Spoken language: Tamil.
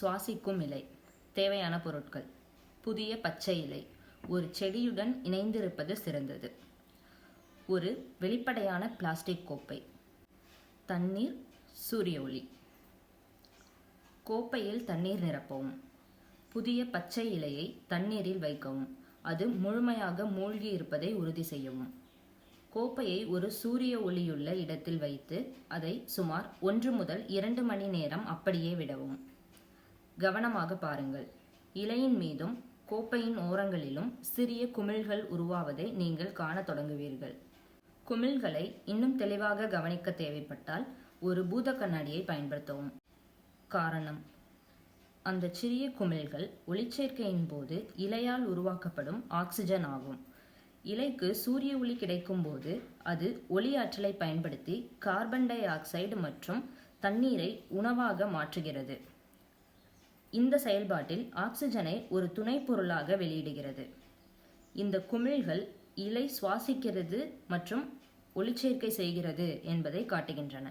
சுவாசிக்கும் இலை. தேவையான பொருட்கள்: புதிய பச்சை இலை, ஒரு செடியுடன் இணைந்திருப்பது சிறந்தது. ஒரு வெளிப்படையான பிளாஸ்டிக் கோப்பை, தண்ணீர், சூரிய ஒளி. கோப்பையில் தண்ணீர் நிரப்பவும். புதிய பச்சை இலையை தண்ணீரில் வைக்கவும், அது முழுமையாக மூழ்கி இருப்பதை உறுதி செய்யவும். கோப்பையை ஒரு சூரிய ஒளியுள்ள இடத்தில் வைத்து அதை சுமார் 1 முதல் 2 மணி நேரம் அப்படியே விடவும். கவனமாக பாருங்கள், இலையின் மீதும் கோப்பையின் ஓரங்களிலும் சிறிய குமிழ்கள் உருவாவதை நீங்கள் காணத் தொடங்குவீர்கள். குமிழ்களை இன்னும் தெளிவாக கவனிக்க தேவைப்பட்டால் ஒரு பூத கண்ணாடியை பயன்படுத்தவும். காரணம்: அந்த சிறிய குமிழ்கள் ஒளிச்சேர்க்கையின் போது இலையால் உருவாக்கப்படும் ஆக்சிஜன் ஆகும். இலைக்கு சூரிய ஒளி கிடைக்கும் போது அது ஒளி ஆற்றலை பயன்படுத்தி கார்பன் டை ஆக்சைடு மற்றும் தண்ணீரை உணவாக மாற்றுகிறது. இந்த செயல்பாட்டில் ஆக்சிஜனை ஒரு துணை பொருளாக வெளியிடுகிறது. இந்த குமிழ்கள் இலை சுவாசிக்கிறது மற்றும் ஒளிச்சேர்க்கை செய்கிறது என்பதை காட்டுகின்றன.